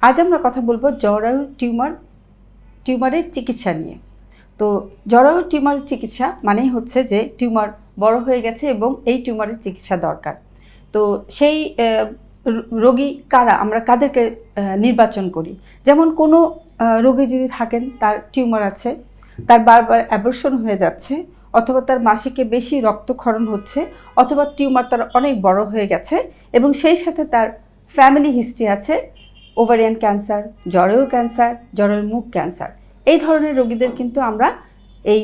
আজ আমরা কথা বলবো জরায়ুর টিউমারের চিকিৎসা নিয়ে। তো জরায়ুর টিউমারের চিকিৎসা মানেই হচ্ছে যে টিউমার বড় হয়ে গেছে এবং এই টিউমারের চিকিৎসা দরকার। তো সেই রোগী কারা, আমরা কাদেরকে নির্বাচন করি? যেমন কোনো রোগী যদি থাকেন, তার টিউমার আছে, তার বারবার অ্যাবর্শন হয়ে যাচ্ছে, অথবা তার মাসিকে বেশি রক্তক্ষরণ হচ্ছে, অথবা টিউমার তার অনেক বড় হয়ে গেছে এবং সেই সাথে তার ফ্যামিলি হিস্ট্রি আছে ওভারিয়ান ক্যান্সার, জরায়ু ক্যান্সার, জরায়ুর মুখ ক্যান্সার। এই ধরনের রোগীদের কিন্তু আমরা এই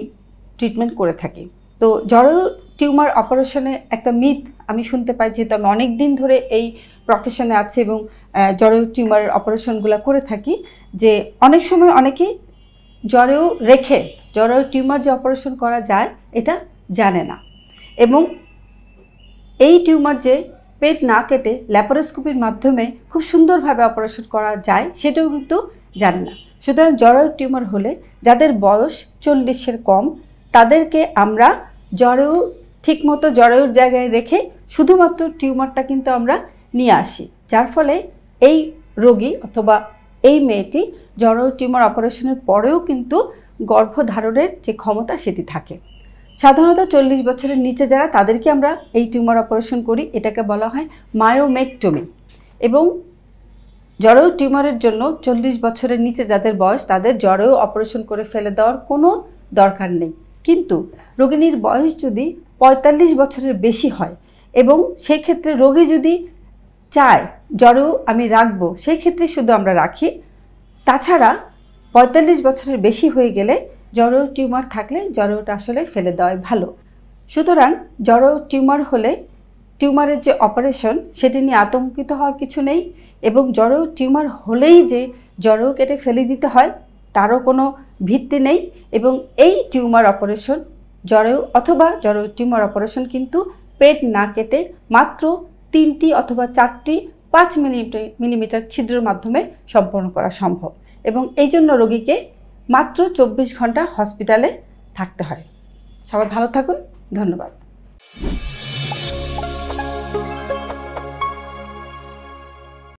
ট্রিটমেন্ট করে থাকি। তো জরায়ু টিউমার অপারেশনে একটা মিথ আমি শুনতে পাই, যেহেতু আমি অনেক দিন ধরে এই প্রফেশনে আছি এবং জরায়ু টিউমারের অপারেশনগুলো করে থাকি, যে অনেক সময় অনেকেই জরায়ু রেখে জরায়ু টিউমার যে অপারেশন করা যায় এটা জানে না, এবং এই টিউমার যে পেট না কেটে ল্যাপারোস্কোপির মাধ্যমে খুব সুন্দরভাবে অপারেশন করা যায় সেটাও কিন্তু জানে না। সুতরাং জরায়ু টিউমার হলে যাদের বয়স 40-এর কম, তাদেরকে আমরা জরায়ু ঠিকমতো জরায়ুর জায়গায় রেখে শুধুমাত্র টিউমারটা কিন্তু আমরা নিয়ে আসি, যার ফলে এই রোগী অথবা এই মেয়েটি জরায়ু টিউমার অপারেশনের পরেও কিন্তু গর্ভধারণের যে ক্ষমতা সেটি থাকে। সাধারণত 40 বছরের নিচে যারা, তাদেরকে আমরা এই টিউমার অপারেশন করি, এটাকে বলা হয় মায়োমেক্টমি। এবং জরায়ু টিউমারের জন্য 40 বছরের নিচে যাদের বয়স, তাদের জরায়ু অপারেশন করে ফেলে দেওয়ার কোনো দরকার নেই। কিন্তু রোগিনীর বয়স যদি 45 বছরের বেশি হয় এবং সেই ক্ষেত্রে রোগী যদি চায় জরায়ু আমি রাখবো, সেই ক্ষেত্রে শুধু আমরা রাখি। তাছাড়া 45 বছরের বেশি হয়ে গেলে জরায়ু টিউমার থাকলে জরায়ুটা আসলে ফেলে দেওয়াই ভালো। সুতরাং জরায়ু টিউমার হলে টিউমারের যে অপারেশন সেটি নিয়ে আতঙ্কিত হওয়ার কিছু নেই, এবং জরায়ু টিউমার হলেই যে জরায়ু কেটে ফেলে দিতে হয় তারও কোনো ভিত্তি নেই। এবং এই টিউমার অপারেশন জরায়ু অথবা জরায়ু টিউমার অপারেশন কিন্তু পেট না কেটে মাত্র 3টি অথবা 4টি 5 মিলিমিটার ছিদ্রের মাধ্যমে সম্পন্ন করা সম্ভব, এবং এই জন্য রোগীকে মাত্র 24 ঘন্টা হসপিটালে থাকতে হয়। সবাই ভালো থাকুন, ধন্যবাদ।